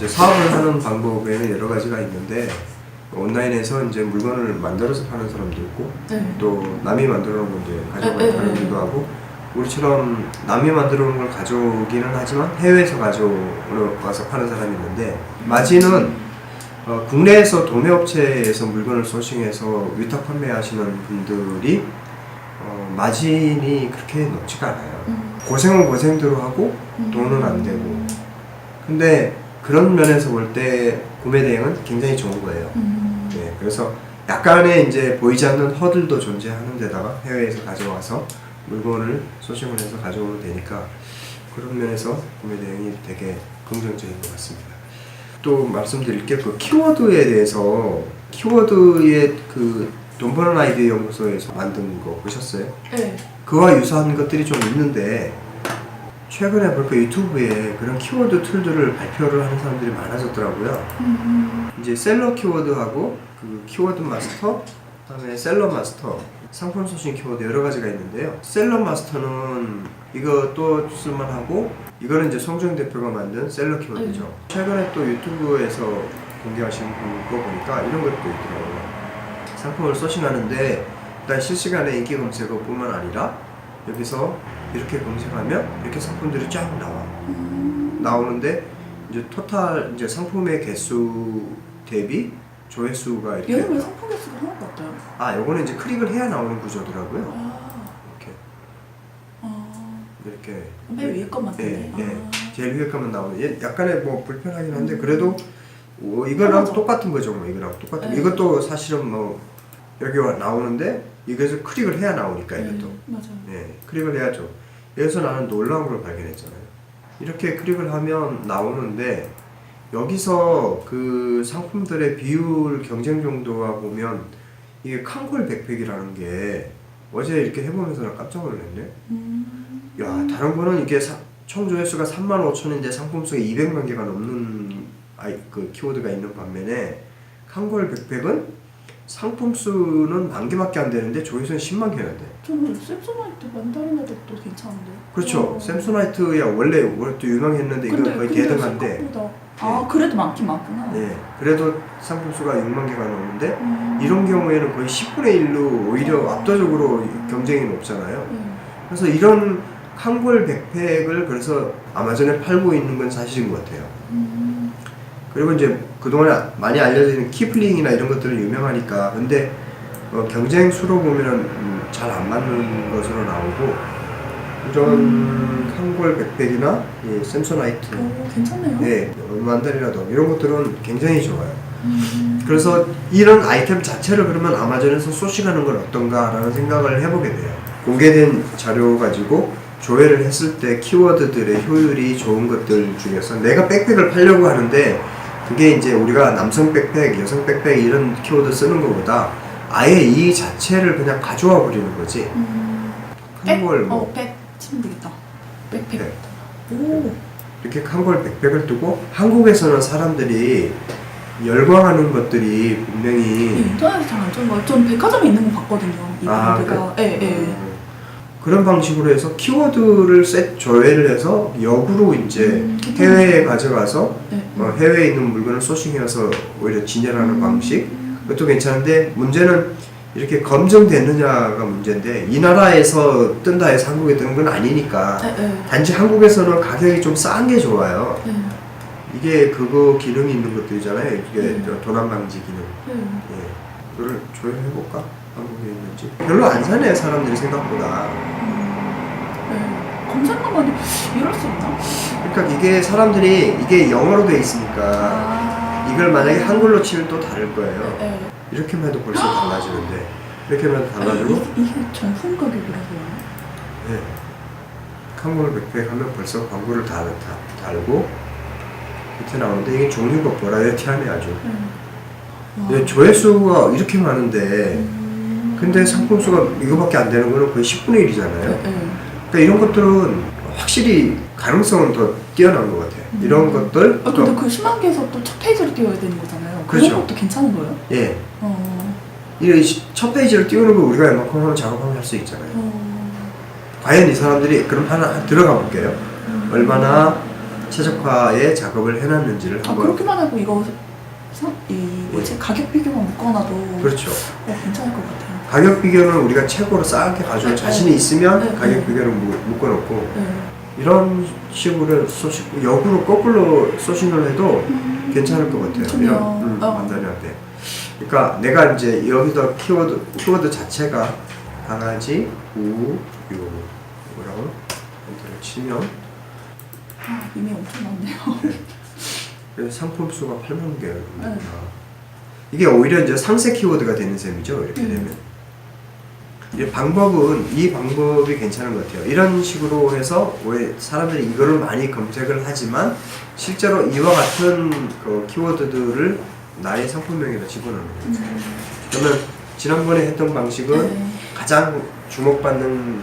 이제 사업을 하는 방법에는 여러 가지가 있는데 온라인에서 이제 물건을 만들어서 파는 사람도 있고 네. 또 남이 만들어 놓은 걸 이제 가져가는 네. 사람들도 하고 우리처럼 남이 만들어 놓은 걸 가져오기는 하지만 해외에서 가져와서 파는 사람이 있는데 마진은 국내에서 도매업체에서 물건을 소싱해서 위탁 판매하시는 분들이 마진이 그렇게 높지가 않아요. 고생은 고생대로 하고 돈은 안 되고. 근데 그런 면에서 볼 때 구매 대행은 굉장히 좋은 거예요. 네, 그래서 약간의 이제 보이지 않는 허들도 존재하는 데다가 해외에서 가져와서 물건을 소싱을 해서 가져오면 되니까 그런 면에서 구매 대행이 되게 긍정적인 것 같습니다. 또 말씀드릴 게 그 키워드에 대해서 키워드의 그 돈 버는 아이디어 연구소에서 만든 거 보셨어요? 네. 그와 유사한 것들이 좀 있는데 최근에 보니까 유튜브에 그런 키워드 툴들을 발표를 하는 사람들이 많아졌더라고요. 이제 셀러 키워드하고 그 키워드 마스터, 그다음에 셀러 마스터, 상품 소싱 키워드 여러 가지가 있는데요. 셀러 마스터는 이것도 쓸만하고 이거는 이제 송정 대표가 만든 셀러 키워드죠. 최근에 또 유튜브에서 공개하신 거 보니까 이런 것도 있더라고요. 상품을 소싱하는데 일단 실시간에 인기 검색어뿐만 아니라 여기서 이렇게 검색하면 이렇게 상품들이 쫙 나오는데 이제 토탈 이제 상품의 개수 대비 조회수가 이렇게. 얘는 왜 상품 개수가 하나도 없어요? 아, 요거는 이제 클릭을 해야 나오는 구조더라고요. 이렇게 맨 위에 것만 예, 뜨네. 예. 제일 위에 것만 나오는. 얘 약간의 뭐 불편하긴 한데 그래도 이거랑 똑같은 거죠. 뭐 이거랑 똑같은. 네. 이것도 사실은 뭐 여기 나오는데 이것을 클릭을 해야 나오니까 이것도. 맞아요. 예, 클릭을 해야죠. 여기서 나는 놀라운 걸 발견했잖아요. 이렇게 클릭을 하면 나오는데 여기서 그 상품들의 비율 경쟁 정도와 보면 이게 칸콜 백팩이라는 게 어제 이렇게 해보면서 나 깜짝 놀랐네. 야, 다른 거는 이게 총 조회수가 35,000인데 상품 수가 200만 개가 넘는 그 키워드가 있는 반면에 칸콜 백팩은 상품 수는 10,000개밖에 안 되는데 조회수는 10만 개나 돼. 저는 샘소나이트 만다린 애들도 괜찮은데. 그렇죠. 샘소나이트야 원래 또 유명했는데 이거 거의 대등한데. 아, 그래도 많긴 많구나. 네, 그래도 상품 수가 6만 개가 넘는데 이런 경우에는 거의 10분의 1로 오히려 압도적으로 경쟁이 높잖아요. 그래서 이런 칸골 백팩을 그래서 아마존에 팔고 있는 건 사실인 것 같아요. 그리고 이제 그동안 많이 알려진 키플링이나 이런 것들은 유명하니까 근데 경쟁 수로 보면은 잘 안 맞는 것으로 나오고 이런 칸골 백팩이나 이 샘소나이트, 괜찮네요. 네, 만다리나도 이런 것들은 굉장히 좋아요. 그래서 이런 아이템 자체를 그러면 아마존에서 소싱하는 건 어떤가라는 생각을 해보게 돼요. 공개된 자료 가지고 조회를 했을 때 키워드들의 효율이 좋은 것들 중에서 내가 백팩을 팔려고 하는데 그게 이제 우리가 남성 백팩, 여성 백팩 이런 키워드 쓰는 것보다 아예 이 자체를 그냥 가져와 버리는 거지. 칸골 뭐 백 치면 되겠다. 백팩. 네. 오. 이렇게 칸골 백팩을 두고 한국에서는 사람들이 열광하는 것들이 분명히 인터넷에 잘 안 뜨는 거예요. 전 백화점에 있는 거 봤거든요. 이 브랜드가. 예. 그런 방식으로 해서 키워드를 조회를 해서 역으로 이제 해외에 가져가서 해외에 있는 물건을 소싱해서 오히려 진열하는 방식 그것도 괜찮은데 문제는 이렇게 검증되느냐가 문제인데 이 나라에서 뜬다 해서 한국에 뜨는 건 아니니까 단지 한국에서는 가격이 좀 싼 게 좋아요. 이게 그거 기능이 있는 것들이잖아요. 이게 도난 방지 기능. 예, 그걸 조회해볼까? 한국에 있는지. 별로 안 사네 사람들이 생각보다. 검색만 하니 이럴 수 있나? 그러니까 이게 사람들이 이게 영어로 돼 있으니까 이걸 만약에 한글로 치면 또 다를 거예요. 이렇게만 해도 벌써 달라지는데 이렇게만 해도 달라지고 이게 정품 가격이라고요? 네. 한글 백팩 하면 벌써 광고를 달고 밑에 나오는데 이게 종류가 버라이어티하네 아주. 네, 조회수가 이렇게 많은데 근데 상품 수가 이거밖에 안 되는 거는 거의 10분의 1이잖아요. 그러니까 이런 것들은 확실히 가능성은 더 뛰어난 것 같아요. 이런 것들. 근데 그 10만 개에서 또 첫 페이지를 띄워야 되는 거잖아요. 그렇죠. 그런 것도 괜찮은 거예요? 예. 이 첫 페이지를 띄우는 거 우리가 이만큼 하면 작업하면 할 수 있잖아요. 과연 이 사람들이 그럼 하나 들어가 볼게요. 얼마나 최적화의 작업을 해놨는지를 아 한번. 그렇게만 해도 이거 가격 비교만 묶어놔도 그렇죠. 괜찮을 것 같아요. 가격 비교는 우리가 최고로 싸게 가져올 네, 자신이 있으면 네, 가격 네. 비교를 묶어놓고 네. 이런 식으로 역으로 거꾸로 소싱을 해도 괜찮을 것 같아요. 좋네요. 이런 판단할 때. 그러니까 내가 이제 여기다 키워드 자체가 강아지 우유라고 엔터를 치면 이미 엄청 많네요. 그래서 상품 수가 8만 개입니다. 네. 이게 오히려 이제 상세 키워드가 되는 셈이죠. 이렇게 되면. 이 방법이 괜찮은 것 같아요. 이런 식으로 해서 왜 사람들이 이거를 많이 검색을 하지만 실제로 이와 같은 그 키워드들을 나의 상품명에다 집어넣는 거예요. 그러면 지난번에 했던 방식은 네. 가장 주목받는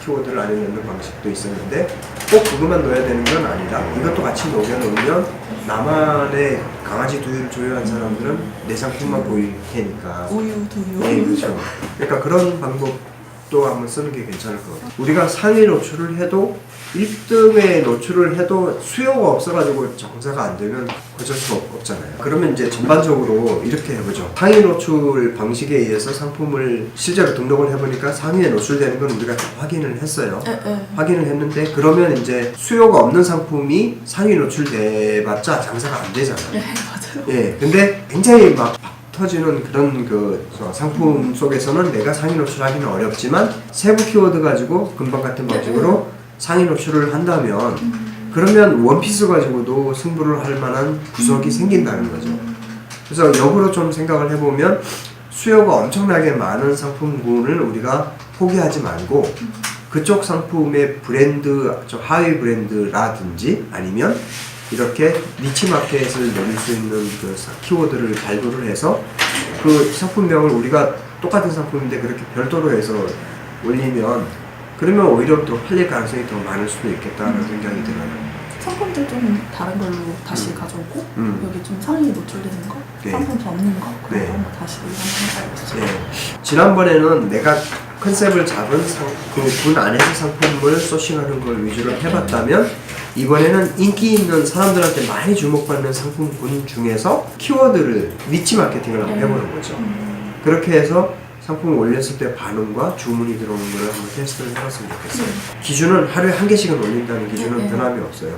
키워드를 안에 넣는 방식도 있었는데 꼭 그것만 넣어야 되는 건 아니다. 이것도 같이 녹여놓으면 나만의 강아지 두유를 조회한 사람들은 내 상품만 보일 테니까. 우유, 두유. 네, 그렇죠. 그러니까 그런 방법도 한번 쓰는 게 괜찮을 것 같아요. 우리가 상위 노출을 해도 1등에 노출을 해도 수요가 없어가지고 정사가 안 되면 어쩔 수가 없잖아요. 그러면 이제 전반적으로 이렇게 해보죠. 상위 노출 방식에 의해서 상품을 실제로 등록을 해보니까 상위에 노출되는 건 우리가 다 확인을 했어요. 확인을 했는데 그러면 이제 수요가 없는 상품이 상위 노출돼봤자 장사가 안 되잖아요. 네, 맞아요. 예, 근데 굉장히 막 터지는 그런 그 상품 속에서는 내가 상위 노출하기는 어렵지만 세부 키워드 가지고 금방 같은 방식으로 상위 노출을 한다면 그러면 원피스 가지고도 승부를 할 만한 구석이 생긴다는 거죠. 그래서 역으로 좀 생각을 해보면 수요가 엄청나게 많은 상품군을 우리가 포기하지 말고 그쪽 상품의 브랜드, 좀 하위 브랜드라든지 아니면 이렇게 니치 마켓을 노릴 수 있는 그 키워드를 발굴을 해서 그 상품명을 우리가 똑같은 상품인데 그렇게 별도로 해서 올리면 그러면 오히려 더 팔릴 가능성이 더 많을 수도 있겠다는 생각이 들어요. 상품들 좀 다른 걸로 다시 가져오고 여기 좀 상위에 노출되는 거, 네. 상품 좀 없는 거 그런 네. 거 한번 다시 해봐야겠어요. 네. 지난번에는 내가 컨셉을 잡은 그 군 안에서 상품을 소싱하는 걸 위주로 해봤다면 이번에는 인기 있는 사람들한테 많이 주목받는 상품군 중에서 키워드를 니치 마케팅을 한번 해보는 거죠. 그렇게 해서 상품을 올렸을 때 반응과 주문이 들어오는 걸 한번 테스트를 해봤으면 좋겠어요. 기준은 하루에 한 개씩은 올린다는 기준은 변함이 없어요.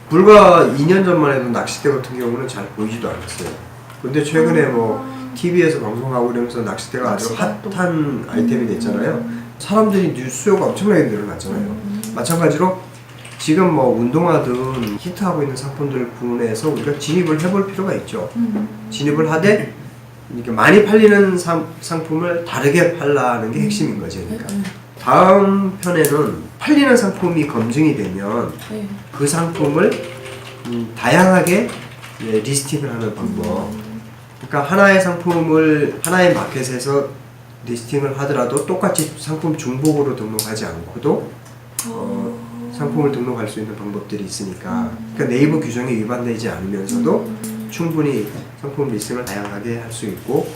불과 2년 전만 해도 낚싯대 같은 경우는 잘 보이지도 않았어요. 근데 최근에 뭐 TV에서 방송하고 그러면서 낚싯대가 아주 핫한 아이템이 됐잖아요. 사람들이 수요가 엄청나게 늘어났잖아요. 마찬가지로 지금 뭐 운동화든 히트하고 있는 상품들 부분에서 우리가 진입을 해볼 필요가 있죠. 진입을 하되 이렇게 많이 팔리는 상품을 다르게 팔라는 게 핵심인 거지. 그러니까 다음 편에는 팔리는 상품이 검증이 되면 그 상품을 다양하게 리스팅을 하는 방법. 그러니까 하나의 상품을 하나의 마켓에서 리스팅을 하더라도 똑같이 상품 중복으로 등록하지 않고도 상품을 등록할 수 있는 방법들이 있으니까 그러니까 네이버 규정에 위반되지 않으면서도 충분히 상품 리스팅을 다양하게 할 수 있고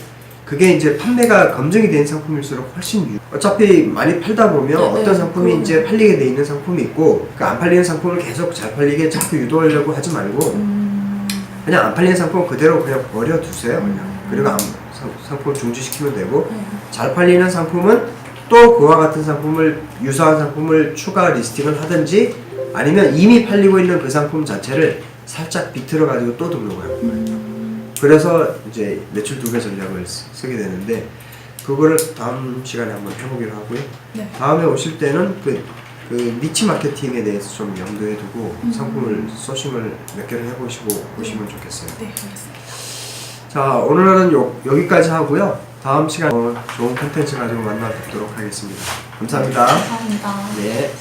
그게 이제 판매가 검증이 된 상품일수록 훨씬 어차피 많이 팔다 보면 어떤 상품이 이제 팔리게 돼 있는 상품이 있고 그 안 팔리는 상품을 계속 잘 팔리게 자꾸 유도하려고 하지 말고 그냥 안 팔리는 상품은 그대로 그냥 버려두세요. 그냥. 그리고 상품을 중지시키면 되고 잘 팔리는 상품은 또 그와 같은 상품을 유사한 상품을 추가 리스팅을 하든지 아니면 이미 팔리고 있는 그 상품 자체를 살짝 비틀어 가지고 또 등록하는 거예요. 그래서 이제 매출 2배 전략을 쓰게 되는데 그거를 다음 시간에 한번 해보기로 하고요. 다음에 오실 때는 그 니치 마케팅에 대해서 좀 염두에 두고 상품을 소싱을 몇 개를 해보시고 오시면 좋겠어요. 네, 알겠습니다. 자, 오늘은 여기까지 하고요. 다음 시간 좋은 콘텐츠 가지고 만나 뵙도록 하겠습니다. 감사합니다. 감사합니다. 네.